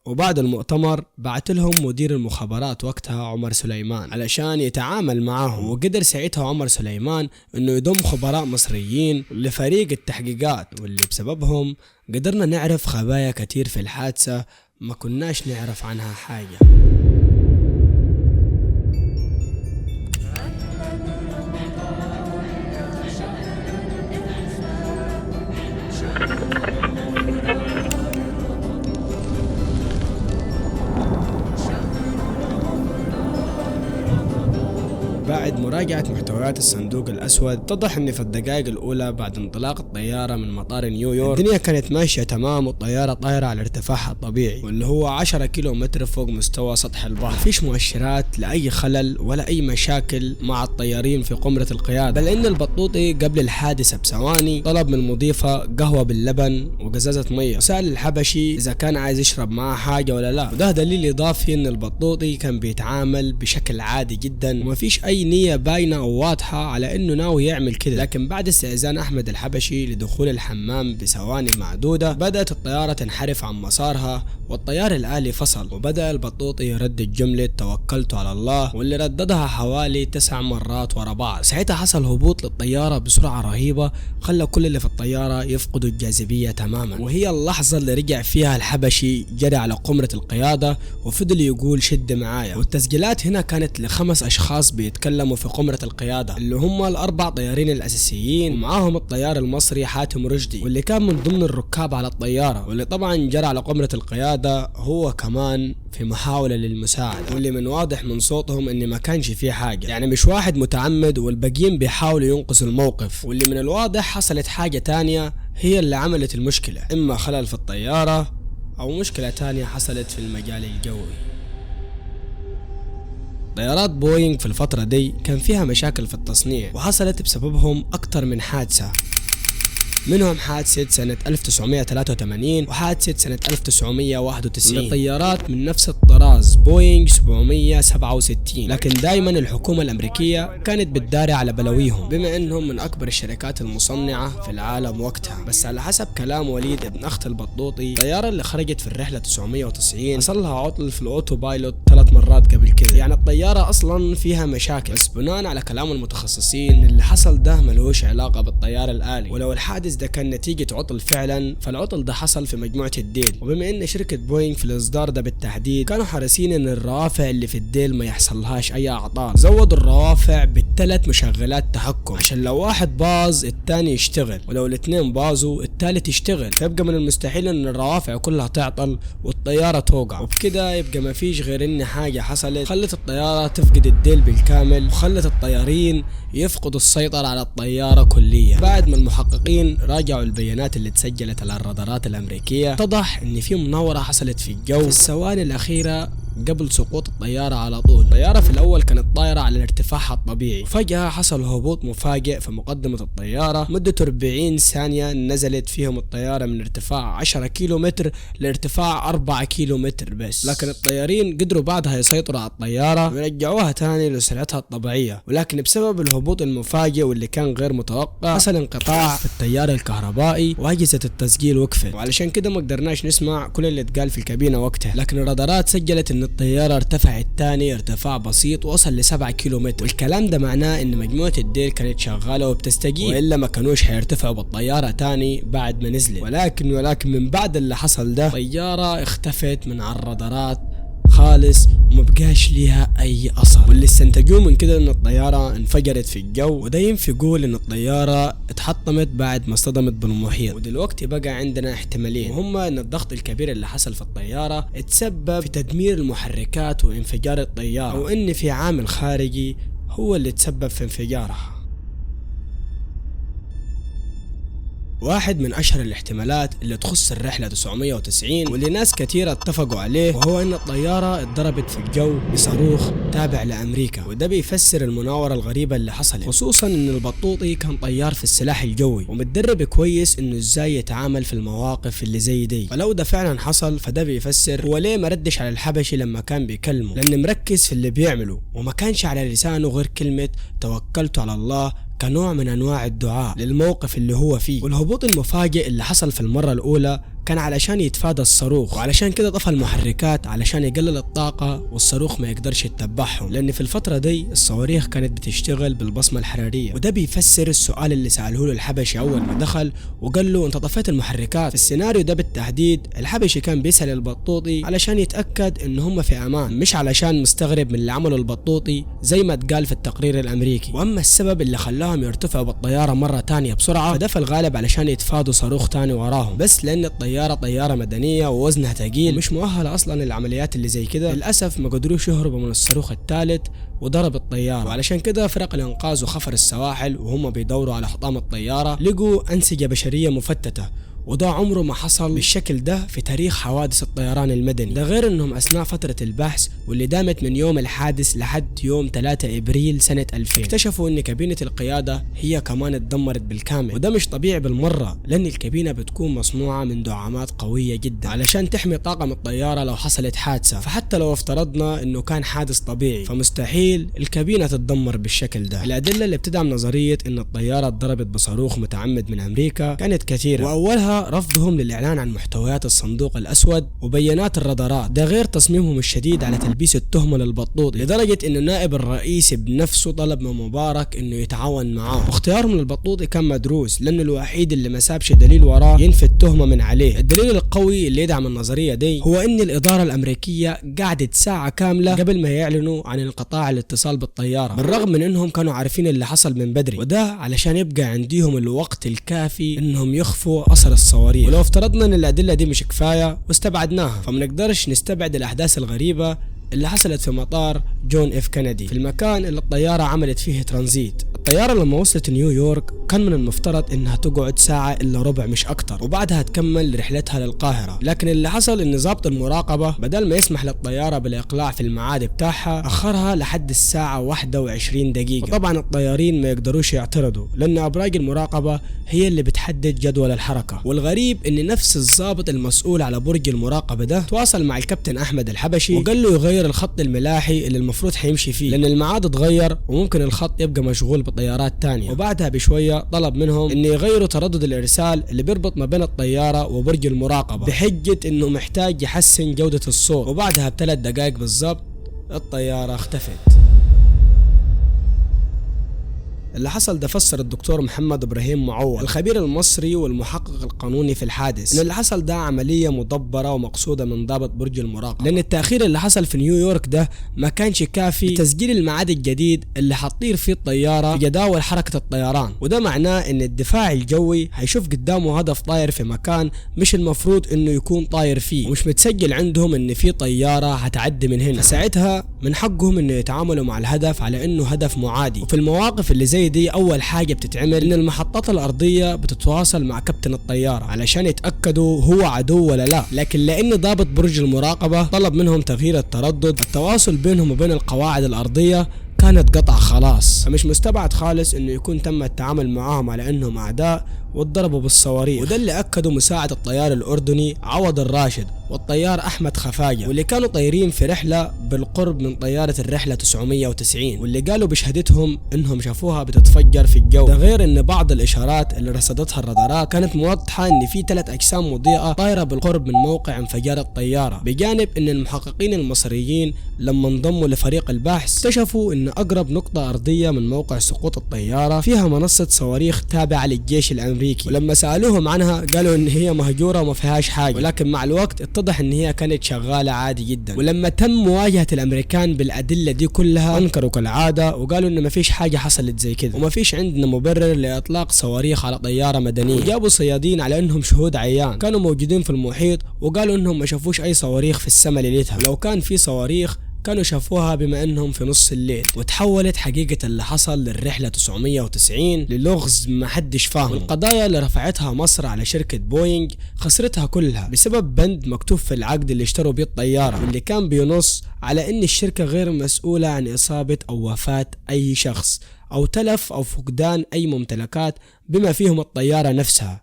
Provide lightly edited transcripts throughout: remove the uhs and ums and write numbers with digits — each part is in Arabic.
وبعد المؤتمر بعت لهم مدير المخابرات وقتها عمر سليمان علشان يتعامل معهم، وقدر ساعتها عمر سليمان انه يضم خبراء مصريين لفريق التحقيقات، واللي بسببهم قدرنا نعرف خبايا كتير في الحادثة ما كناش نعرف عنها حاجة. بعد مراجعة محتويات الصندوق الأسود اتضح أن في الدقائق الأولى بعد انطلاق الطيارة من مطار نيويورك الدنيا كانت ماشية تمام، والطيارة طايرة على ارتفاعها الطبيعي واللي هو 10 كيلومتر فوق مستوى سطح البحر. مفيش مؤشرات لأي خلل ولا أي مشاكل مع الطيارين في قمرة القيادة، بل إن البطوطي قبل الحادثة بثواني طلب من المضيفة قهوة باللبن وقزازة مية، وسأل الحبشي إذا كان عايز يشرب معاه حاجة ولا لا، وده دليل إضافي إن البطوطي كان بيتعامل بشكل عادي جدا ومفيش أي نية باينة أو واضحة على إنه ناوي يعمل كده. لكن بعد استئذان أحمد الحبشي لدخول الحمام بثواني معدودة بدأت الطيارة تنحرف عن مسارها، والطيار الآلي فصل، وبدأ البطوطي يردد جملة توكلت على الله، واللي رددها حوالي 9 مرات ورا بعض. ساعتها حصل هبوط للطيارة بسرعة رهيبة خلى كل اللي في الطيارة يفقدوا الجاذبية تماما، وهي اللحظة اللي رجع فيها الحبشي جري على قمرة القيادة وفضل يقول شد معايا. والتسجيلات هنا كانت ل5 أشخاص بيتكلموا في قمرة القيادة، اللي هم ال4 طيارين الأساسيين، ومعاهم الطيار المصري حاتم رشدي واللي كان من ضمن الركاب على الطيارة، واللي طبعا جرى على قمرة القيادة هو كمان في محاولة للمساعدة، واللي من واضح من صوتهم ان ما كانش فيه حاجة، يعني مش واحد متعمد والباقيين بيحاولوا ينقذوا الموقف، واللي من الواضح حصلت حاجة تانية هي اللي عملت المشكلة، اما خلل في الطيارة او مشكلة تانية حصلت في المجال الجوي. طيارات بوينغ في الفترة دي كان فيها مشاكل في التصنيع، وحصلت بسببهم أكتر من حادثة، منهم حادثة سنة 1983 وحادثة سنة 1991 لطيارات من نفس الطراز بوينغ 767. لكن دايما الحكومة الأمريكية كانت بتداري على بلويهم بما أنهم من أكبر الشركات المصنعة في العالم وقتها. بس على حسب كلام وليد ابن أخت البطوطي، الطيارة اللي خرجت في الرحلة 990 حصل لها عطل في الأوتو بايلوت 3 مرات قبل كده، يعني الطيارة أصلا فيها مشاكل. بس بناء على كلام المتخصصين اللي حصل ده ملوش علاقة بالطيار الآلي، ولو الحادث ده كان نتيجة عطل فعلا فالعطل ده حصل في مجموعة الديل، وبما ان شركة بوينغ في الاصدار ده بالتحديد كانوا حريصين ان الروافع اللي في الديل ما يحصلهاش اي اعطال، زودوا الروافع ب3 مشغلات تحكم عشان لو واحد باظ الثاني يشتغل، ولو الاثنين باظوا الثالث يشتغل، فيبقى من المستحيل ان الروافع كلها تعطل والطيارة توقع، وبكده يبقى ما فيش غير ان حاجة حصلت خلت الطيارة تفقد الديل بالكامل، وخلت الطيارين يفقدوا السيطرة على الطيارة كليا. بعد ما المحققين راجعوا البيانات اللي اتسجلت على الرادارات الأمريكية اتضح ان في مناورة حصلت في الجو في الثواني الأخيرة قبل سقوط الطيارة على طول. الطيارة في الأول كانت طايرة على ارتفاعها الطبيعي، وفجأة حصل هبوط مفاجئ في مقدمة الطيارة مدة 40 ثانية نزلت فيهم الطيارة من ارتفاع 10 كيلومتر لارتفاع 4 كيلومتر بس، لكن الطيارين قدروا بعدها يسيطروا على الطيارة ويرجعوها تاني لسرعتها الطبيعية، ولكن بسبب الهبوط المفاجئ واللي كان غير متوقع حصل انقطاع في التيار الكهربائي وأجهزة التسجيل وقفت، وعلشان كده ما قدرناش نسمع كل اللي اتقال في الكابينة وقتها. لكن الرادارات سجلت ان الطيارة ارتفعت تاني ارتفاع بسيط وصل ل7 كيلومتر، والكلام ده معناه ان مجموعة الديل كانت شغالة وبتستجيب، وإلا ما كانوش حيرتفعوا بالطيارة تاني بعد ما نزلت. ولكن من بعد اللي حصل ده الطيارة اختفت من على الرادارات خالص ومبقاش ليها اي اثر، واللي استنتجوه من كده ان الطيارة انفجرت في الجو، وده ينفي يقول ان الطيارة اتحطمت بعد ما اصطدمت بالمحيط. ودلوقتي بقى عندنا احتمالين، وهما ان الضغط الكبير اللي حصل في الطيارة اتسبب في تدمير المحركات وانفجار الطيارة، او ان في عامل خارجي هو اللي تسبب في انفجارها. واحد من أشهر الاحتمالات اللي تخص الرحلة 990 واللي ناس كتيرة اتفقوا عليه، وهو أن الطيارة اتضربت في الجو بصاروخ تابع لأمريكا، وده بيفسر المناورة الغريبة اللي حصلت، خصوصا أن البطوطي كان طيار في السلاح الجوي ومتدرب كويس أنه إزاي يتعامل في المواقف اللي زي دي. فلو ده فعلا حصل فده بيفسر هو ليه ما ردش على الحبشي لما كان بيكلمه، لأنه مركز في اللي بيعمله وما كانش على لسانه غير كلمة توكلت على الله كنوع من انواع الدعاء للموقف اللي هو فيه. والهبوط المفاجئ اللي حصل في المرة الاولى كان علشان يتفادى الصاروخ، وعلشان كده طفى المحركات علشان يقلل الطاقة والصاروخ ما يقدرش يتبعهم، لأن في الفترة دي الصواريخ كانت بتشتغل بالبصمة الحرارية. وده بيفسر السؤال اللي سأله له الحبشي أول ما دخل وقال له أنت طفيت المحركات. في السيناريو ده بالتحديد الحبشي كان بيسأل البطوطي علشان يتأكد إن هم في أمان، مش علشان مستغرب من اللي عمله البطوطي زي ما اتقال في التقرير الأمريكي. وأما السبب اللي خلاهم يرتفعوا بالطيارة مرة تانية بسرعة فده في الغالب علشان يتفادوا صاروخ تاني وراهم، بس لأن الطيارة طيارة مدنية ووزنها ثقيل مش مؤهلة أصلا للعمليات اللي زي كده، للأسف ما قدروش يهربوا من الصاروخ الثالث وضرب الطيارة. وعلشان كده فرق الإنقاذ وخفر السواحل وهم بيدوروا على حطام الطيارة لقوا أنسجة بشرية مفتتة، وده عمره ما حصل بالشكل ده في تاريخ حوادث الطيران المدني. ده غير انهم اثناء فترة البحث واللي دامت من يوم الحادث لحد يوم 3 ابريل سنة 2000 اكتشفوا ان كابينة القيادة هي كمان اتدمرت بالكامل، وده مش طبيعي بالمرة لان الكابينة بتكون مصنوعة من دعامات قوية جدا علشان تحمي طاقم الطيارة لو حصلت حادثة. فحتى لو افترضنا انه كان حادث طبيعي فمستحيل الكابينة تتدمر بالشكل ده. الادلة اللي بتدعم نظرية ان الطيارة اتضربت بصاروخ متعمد من امريكا كانت كثيرة، واولها رفضهم للإعلان عن محتويات الصندوق الأسود وبيانات الرادارات، ده غير تصميمهم الشديد على تلبيس التهمة للبطوطي، لدرجة إن النائب الرئيسي بنفسه طلب من مبارك إنه يتعاون معاه. واختيارهم للبطوطي كان مدروس لأنه الوحيد اللي ما سابش دليل وراه ينفي التهمة من عليه. الدليل القوي اللي يدعم النظرية دي هو إن الإدارة الأمريكية قعدت ساعة كاملة قبل ما يعلنوا عن انقطاع الاتصال بالطيارة، بالرغم من إنهم كانوا عارفين اللي حصل من بدري، وده علشان يبقى عندهم الوقت الكافي إنهم يخفوا أثر الصواريخ. ولو افترضنا ان الادله دي مش كفايه واستبعدناها فمنقدرش نستبعد الاحداث الغريبه اللي حصلت في مطار جون اف كندي، في المكان اللي الطياره عملت فيه ترانزيت. الطياره لما وصلت نيويورك كان من المفترض انها تقعد ساعه الا ربع مش اكتر وبعدها تكمل رحلتها للقاهره، لكن اللي حصل ان ضابط المراقبه بدل ما يسمح للطياره بالاقلاع في الميعاد بتاعها اخرها لحد الساعه 21 دقيقه. وطبعا الطيارين ما يقدروش يعترضوا لان ابراج المراقبه هي اللي بتحدد جدول الحركه. والغريب ان نفس الضابط المسؤول على برج المراقبه ده تواصل مع الكابتن احمد الحبشي وقال له يغير الخط الملاحي اللي المفروض حيمشي فيه لان الميعاد اتغير وممكن الخط يبقى مشغول بطيارات تانية. وبعدها بشويه طلب منهم ان يغيروا تردد الارسال اللي بيربط ما بين الطياره وبرج المراقبه بحجه انه محتاج يحسن جوده الصوت. وبعدها ب3 دقائق بالضبط الطياره اختفت. اللي حصل ده فسر الدكتور محمد إبراهيم معوض الخبير المصري والمحقق القانوني في الحادث ان اللي حصل ده عملية مدبرة ومقصودة من ضابط برج المراقبة، لان التأخير اللي حصل في نيويورك ده ما كانش كافي لتسجيل الميعاد الجديد اللي حتطير فيه الطيارة في جداول حركة الطيران. وده معناه ان الدفاع الجوي هيشوف قدامه هدف طاير في مكان مش المفروض انه يكون طاير فيه ومش متسجل عندهم ان في طيارة هتعدي من هنا، فساعتها من حقهم انه يتعاملوا مع الهدف على انه هدف معادي. وفي المواقف اللي زي دي اول حاجة بتتعمل ان المحطات الارضية بتتواصل مع كابتن الطيارة علشان يتأكدوا هو عدو ولا لا، لكن لان ضابط برج المراقبة طلب منهم تغيير التردد التواصل بينهم وبين القواعد الارضية كانت قطع خلاص، فمش مستبعد خالص انه يكون تم التعامل معاهم على انهم اعداء واتضربوا بالصواريخ. وده اللي اكده مساعد الطيار الاردني عوض الراشد والطيار احمد خفاجة واللي كانوا طايرين في رحلة بالقرب من طيارة الرحلة 990 واللي قالوا بشهادتهم انهم شافوها بتتفجر في الجو. ده غير ان بعض الاشارات اللي رصدتها الرادارات كانت موضحة ان في 3 اجسام مضيئة طايرة بالقرب من موقع انفجار الطيارة، بجانب ان المحققين المصريين لما انضموا لفريق البحث اكتشفوا ان اقرب نقطة ارضية من موقع سقوط الطيارة فيها منصة صواريخ تابعة للجيش الامريكي، ولما سألوهم عنها قالوا ان هي مهجورة وما فيهاش حاجة، ولكن مع الوقت اتضح ان هي كانت شغالة عادي جدا. ولما تم مواجهة الامريكان بالادلة دي كلها انكروا كالعادة وقالوا ان ما فيش حاجة حصلت زي كده وما فيش عندنا مبرر لاطلاق صواريخ على طيارة مدنية. وجابوا صيادين على انهم شهود عيان كانوا موجودين في المحيط وقالوا انهم ما شافوش اي صواريخ في السماء ليلتها، ولو كان في صواريخ كانوا شافوها بما انهم في نص الليل. وتحولت حقيقة اللي حصل للرحلة 990 للغز ما حدش فاهم. والقضايا اللي رفعتها مصر على شركة بوينج خسرتها كلها بسبب بند مكتوب في العقد اللي اشتروا بيه الطيارة واللي كان بينص على ان الشركة غير مسؤولة عن اصابة او وفاة اي شخص او تلف او فقدان اي ممتلكات بما فيهم الطيارة نفسها.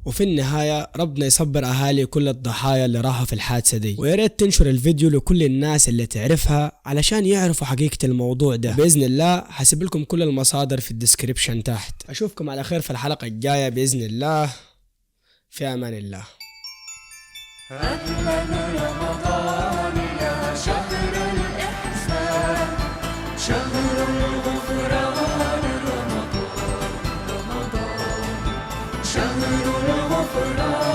وفي النهاية ربنا يصبر أهالي كل الضحايا اللي راحوا في الحادثة دي، وياريت تنشر الفيديو لكل الناس اللي تعرفها علشان يعرفوا حقيقة الموضوع ده. بإذن الله حسيب لكم كل المصادر في الديسكريبشن تحت. أشوفكم على خير في الحلقة الجاية بإذن الله. في أمان الله. رمضان يا شهر الإحسان، شهر الغفران، رمضان شهر الغفران.